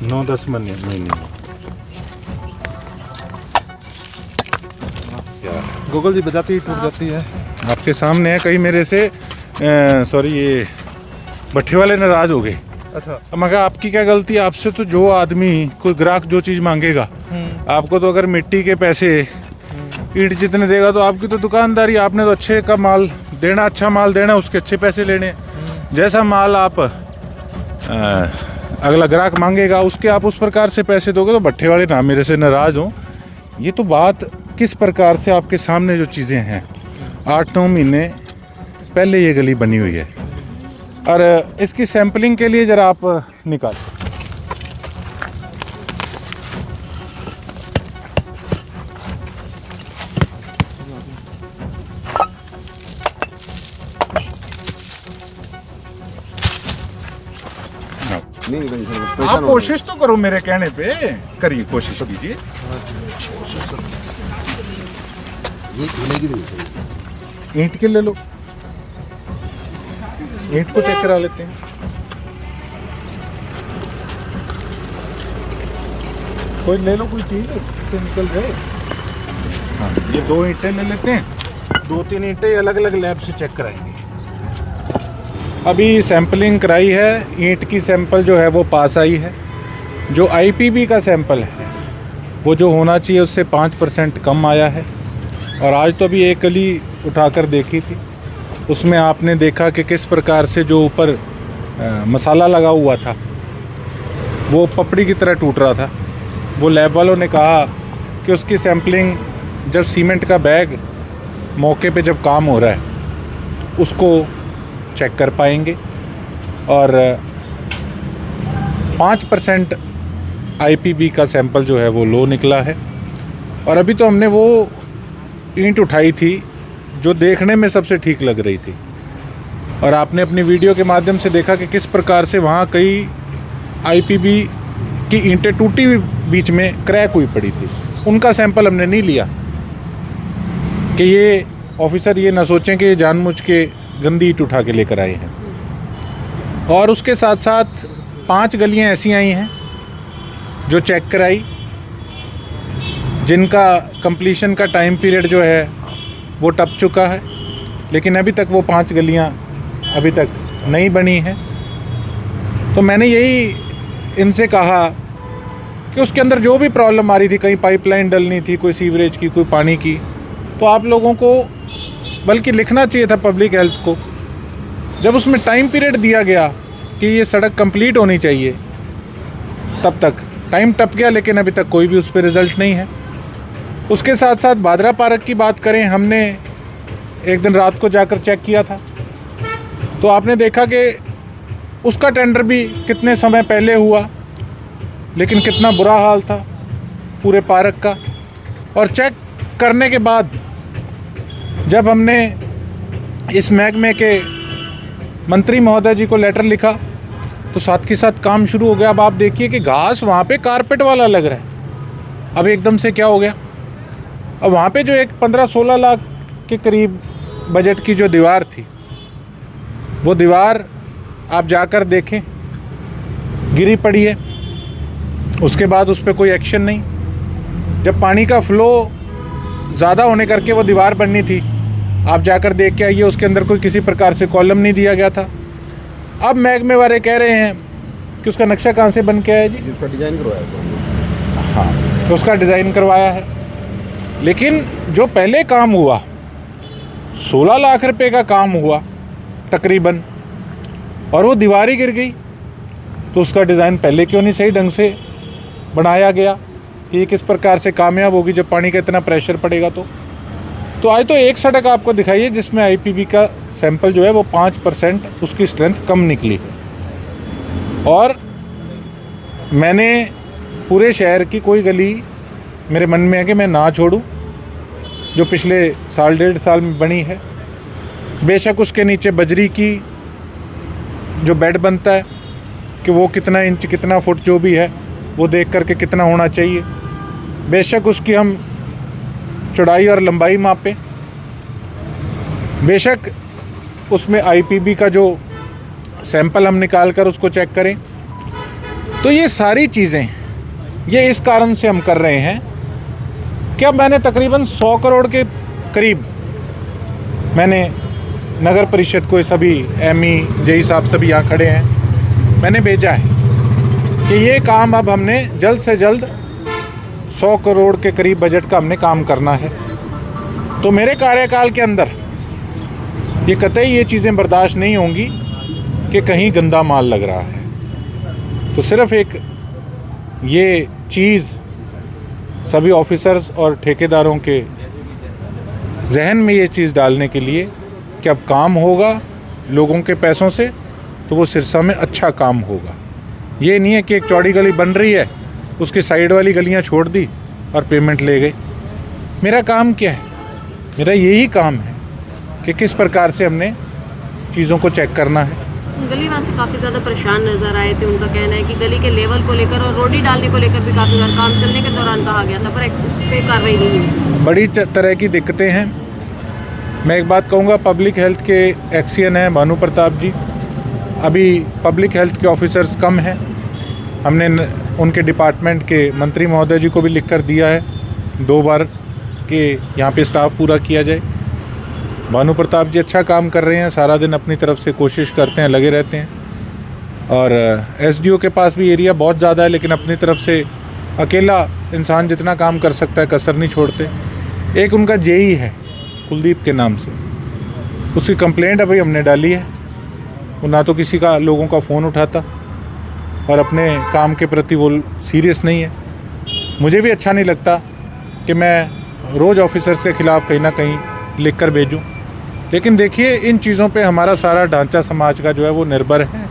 9-10 महीने। गूगल जी बजाती ही टूट जाती है। आपके सामने है। कहीं मेरे से सॉरी ये भट्ठे वाले नाराज हो गए। अच्छा। मैं कहा आपकी क्या गलती है, आपसे तो जो आदमी कोई ग्राहक जो चीज़ मांगेगा आपको तो अगर मिट्टी के पैसे ईंट जितने देगा तो आपकी तो दुकानदारी, आपने तो अच्छे का माल देना, अच्छा माल देना, उसके अच्छे पैसे लेने। जैसा माल आप अगला ग्राहक मांगेगा उसके आप उस प्रकार से पैसे दोगे। तो भट्ठे वाले ना मेरे से नाराज़ हों। ये तो बात किस प्रकार से आपके सामने जो चीज़ें हैं, 8-9 महीने पहले ये गली बनी हुई है और इसकी सैंपलिंग के लिए ज़रा आप निकाल। नहीं आप कोशिश तो करो, मेरे कहने पे करिए, कोशिश कीजिए। ईंट के ले लो, ईंट को चेक करा लेते हैं। कोई ले लो, कोई चीज से निकल जाए। हाँ, ये 2 ईंटें ले लेते हैं, 2-3 ईंटें अलग अलग लैब से चेक कराएंगे। अभी सैंपलिंग कराई है, ईंट की सैंपल जो है वो पास आई है। जो आईपीबी का सैंपल है वो जो होना चाहिए उससे 5% कम आया है। और आज तो अभी एक गली उठाकर देखी थी, उसमें आपने देखा कि किस प्रकार से जो ऊपर मसाला लगा हुआ था वो पपड़ी की तरह टूट रहा था। वो लैब वालों ने कहा कि उसकी सैंपलिंग जब सीमेंट का बैग मौके पे जब काम हो रहा है उसको चेक कर पाएंगे। और 5% आईपीबी का सैंपल जो है वो लो निकला है। और अभी तो हमने वो ईंट उठाई थी जो देखने में सबसे ठीक लग रही थी, और आपने अपनी वीडियो के माध्यम से देखा कि किस प्रकार से वहाँ कई आईपीबी की ईंटें टूटी हुई बीच में क्रैक हुई पड़ी थी। उनका सैंपल हमने नहीं लिया कि ये ऑफिसर ये ना सोचें कि ये जानबूझ के गंदी ईंट उठा के लेकर आए हैं। और उसके साथ साथ 5 गलियां ऐसी आई हैं जो चेक कराई, जिनका कंप्लीशन का टाइम पीरियड जो है वो टप चुका है, लेकिन अभी तक वो 5 गलियां अभी तक नहीं बनी हैं। तो मैंने यही इनसे कहा कि उसके अंदर जो भी प्रॉब्लम आ रही थी, कहीं पाइपलाइन डलनी थी, कोई सीवरेज की, कोई पानी की, तो आप लोगों को बल्कि लिखना चाहिए था पब्लिक हेल्थ को। जब उसमें टाइम पीरियड दिया गया कि ये सड़क कंप्लीट होनी चाहिए, तब तक टाइम टप गया, लेकिन अभी तक कोई भी उस पर रिज़ल्ट नहीं है। उसके साथ साथ भादरा पार्क की बात करें, हमने एक दिन रात को जाकर चेक किया था तो आपने देखा कि उसका टेंडर भी कितने समय पहले हुआ, लेकिन कितना बुरा हाल था पूरे पार्क का। और चेक करने के बाद जब हमने इस महकमे के मंत्री महोदय जी को लेटर लिखा तो साथ के साथ काम शुरू हो गया। अब आप देखिए कि घास वहाँ पे कारपेट वाला लग रहा है। अब एकदम से क्या हो गया, अब वहाँ पे जो एक 15-16 लाख के करीब बजट की जो दीवार थी, वो दीवार आप जाकर देखें गिरी पड़ी है। उसके बाद उस पर कोई एक्शन नहीं। जब पानी का फ्लो ज़्यादा होने करके वो दीवार बननी थी, आप जाकर देख के आइए, उसके अंदर कोई किसी प्रकार से कॉलम नहीं दिया गया था। अब महकमे वाले कह रहे हैं कि उसका नक्शा कहाँ से बन के आया जी? उसका डिज़ाइन करवाया था। हाँ, तो उसका डिज़ाइन करवाया है, लेकिन जो पहले काम हुआ 16 लाख रुपए का काम हुआ तकरीबन, और वो दीवार ही गिर गई। तो उसका डिज़ाइन पहले क्यों नहीं सही ढंग से बनाया गया कि ये किस प्रकार से कामयाब होगी जब पानी का इतना प्रेशर पड़ेगा। तो आज तो एक सड़क आपको दिखाइए जिसमें आईपीबी का सैंपल जो है वो 5% उसकी स्ट्रेंथ कम निकली है। और मैंने पूरे शहर की कोई गली मेरे मन में है कि मैं ना छोड़ूं जो पिछले 1.5 साल में बनी है। बेशक उसके नीचे बजरी की जो बेड बनता है कि वो कितना इंच कितना फुट जो भी है वो देख करके कितना होना चाहिए, बेशक उसकी हम चौड़ाई और लंबाई मापें, बेशक उसमें आईपीबी का जो सैंपल हम निकाल कर उसको चेक करें। तो ये सारी चीज़ें ये इस कारण से हम कर रहे हैं कि अब मैंने तकरीबन 100 करोड़ के करीब मैंने नगर परिषद को सभी एमई जेई साहब सभी यहाँ खड़े हैं, मैंने भेजा है कि ये काम अब हमने जल्द से जल्द 100 करोड़ के करीब बजट का हमने काम करना है। तो मेरे कार्यकाल के अंदर ये कतई ये चीज़ें बर्दाश्त नहीं होंगी कि कहीं गंदा माल लग रहा है। तो सिर्फ एक ये चीज़ सभी ऑफिसर्स और ठेकेदारों के जहन में ये चीज़ डालने के लिए कि अब काम होगा लोगों के पैसों से, तो वो सिरसा में अच्छा काम होगा। ये नहीं है कि एक चौड़ी गली बन रही है, उसकी साइड वाली गलियां छोड़ दी और पेमेंट ले गए। मेरा काम क्या है? मेरा यही काम है कि किस प्रकार से हमने चीज़ों को चेक करना है। गलीवासी काफ़ी ज़्यादा परेशान नजर आए थे। उनका कहना है कि गली के लेवल को लेकर और रोडी डालने को लेकर भी काफ़ी बार काम चलने के दौरान कहा गया था, पर उस पर कार्रवाई नहीं हुई। बड़ी तरह की दिक्कतें हैं। मैं एक बात कहूँगा, पब्लिक हेल्थ के एक्सीएन हैं भानु प्रताप जी, अभी पब्लिक हेल्थ के ऑफिसर्स कम हैं। हमने उनके डिपार्टमेंट के मंत्री महोदय जी को भी लिख कर दिया है 2 बार कि यहाँ पे स्टाफ पूरा किया जाए। भानु प्रताप जी अच्छा काम कर रहे हैं, सारा दिन अपनी तरफ से कोशिश करते हैं, लगे रहते हैं। और एसडीओ के पास भी एरिया बहुत ज़्यादा है, लेकिन अपनी तरफ से अकेला इंसान जितना काम कर सकता है कसर नहीं छोड़ते। एक उनका जेई है कुलदीप के नाम से, उसकी कंप्लेंट अभी हमने डाली है। वो ना तो किसी का लोगों का फ़ोन उठाता और अपने काम के प्रति वो सीरियस नहीं है। मुझे भी अच्छा नहीं लगता कि मैं रोज़ ऑफिसर्स के ख़िलाफ़ कहीं ना कहीं लिख कर भेजूँ, लेकिन देखिए इन चीज़ों पे हमारा सारा ढांचा समाज का जो है वो निर्भर है,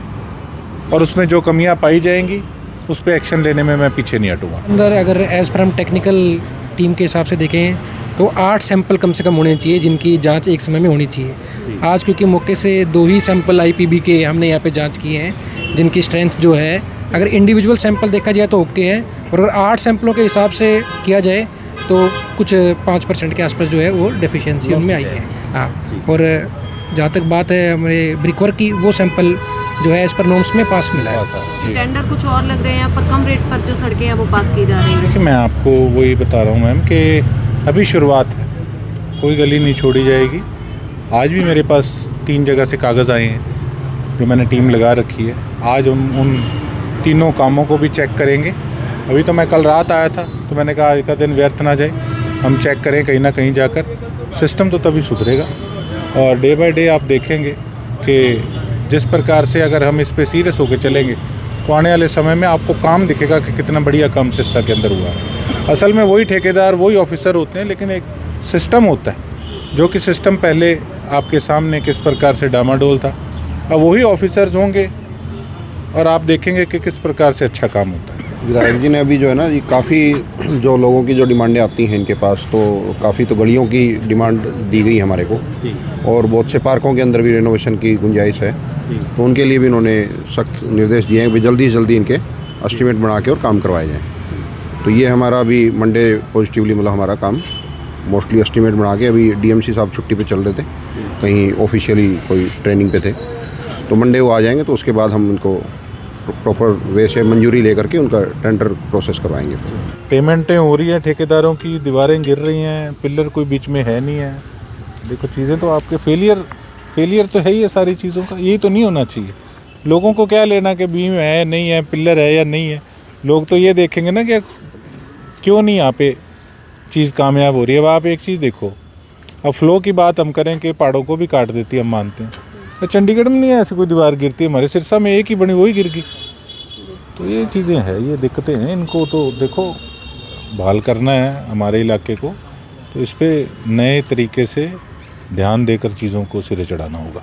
और उसमें जो कमियां पाई जाएंगी उस पर एक्शन लेने में मैं पीछे नहीं हटूँगा। अंदर अगर एज़ पर हम टेक्निकल टीम के हिसाब से देखें तो 8 सैंपल कम से कम होने चाहिए जिनकी जांच एक समय में होनी चाहिए। आज क्योंकि मौके से 2 ही सैंपल आईपीबी के हमने यहाँ पे जांच किए हैं, जिनकी स्ट्रेंथ जो है अगर इंडिविजुअल सैंपल देखा जाए तो ओके है, और अगर 8 सैंपलों के हिसाब से किया जाए तो कुछ 5% के आसपास जो है वो डेफिशिएंसी उनमें आई है। हाँ, और जहाँ तक बात है हमारे ब्रिकवर्क की, वो सैंपल जो है एज़ पर नॉर्म्स में पास मिला है। टेंडर कुछ और लग रहे हैं पर कम रेट पर जो सड़कें हैं वो पास की जा रही हैं। देखिए मैं आपको वही बता रहा हूँ मैम कि अभी शुरुआत है, कोई गली नहीं छोड़ी जाएगी। आज भी मेरे पास 3 जगह से कागज़ आए हैं जो मैंने टीम लगा रखी है। आज उन तीनों कामों को भी चेक करेंगे। अभी तो मैं कल रात आया था, तो मैंने कहा एक दिन व्यर्थ ना जाए, हम चेक करें कहीं ना कहीं जाकर। सिस्टम तो तभी सुधरेगा, और डे बाय डे आप देखेंगे कि जिस प्रकार से अगर हम इस पे सीरियस होकर चलेंगे तो आने वाले समय में आपको काम दिखेगा कि कितना बढ़िया काम सिरसा के अंदर हुआ है। असल में वही ठेकेदार वही ऑफिसर होते हैं, लेकिन एक सिस्टम होता है जो कि सिस्टम पहले आपके सामने किस प्रकार से डामाडोल था, अब वही ऑफिसर्स होंगे और आप देखेंगे कि किस प्रकार से अच्छा काम होता है। विधायक जी ने अभी जो है ना, ये काफ़ी जो लोगों की जो डिमांडें आती हैं इनके पास, तो काफ़ी तो गलियों की डिमांड दी गई हमारे को, और बहुत से पार्कों के अंदर भी रेनोवेशन की गुंजाइश है। तो उनके लिए भी इन्होंने सख्त निर्देश दिए हैं कि जल्दी से जल्दी इनके एस्टीमेट बना के और काम करवाए जाएँ। तो ये हमारा अभी मंडे पॉजिटिवली मतलब हमारा काम मोस्टली एस्टीमेट बना के, अभी डीएमसी साहब छुट्टी पे चल रहे थे, कहीं ऑफिशियली कोई ट्रेनिंग पे थे, तो मंडे वो आ जाएंगे, तो उसके बाद हम उनको प्रॉपर वे से मंजूरी लेकर के उनका टेंडर प्रोसेस करवाएंगे। पेमेंटें हो रही हैं ठेकेदारों की, दीवारें गिर रही हैं, पिलर कोई बीच में है नहीं है। देखो चीज़ें तो आपके फेलियर तो है ही है सारी चीज़ों का, यही तो नहीं होना चाहिए। लोगों को क्या लेना कि बीम है नहीं है, पिलर है या नहीं है, लोग तो ये देखेंगे ना कि क्यों नहीं यहाँ पे चीज़ कामयाब हो रही है। अब आप एक चीज़ देखो, अब फ्लो की बात हम करें कि पहाड़ों को भी काट देती है, हम मानते हैं, तो चंडीगढ़ में नहीं है ऐसी कोई दीवार गिरती है, हमारे सिरसा में एक ही बनी वही गिर गई। तो ये चीज़ें हैं, ये दिक्कतें हैं, इनको तो देखो बहाल करना है हमारे इलाके को, तो इस पर नए तरीके से ध्यान देकर चीज़ों को सिरे चढ़ाना होगा।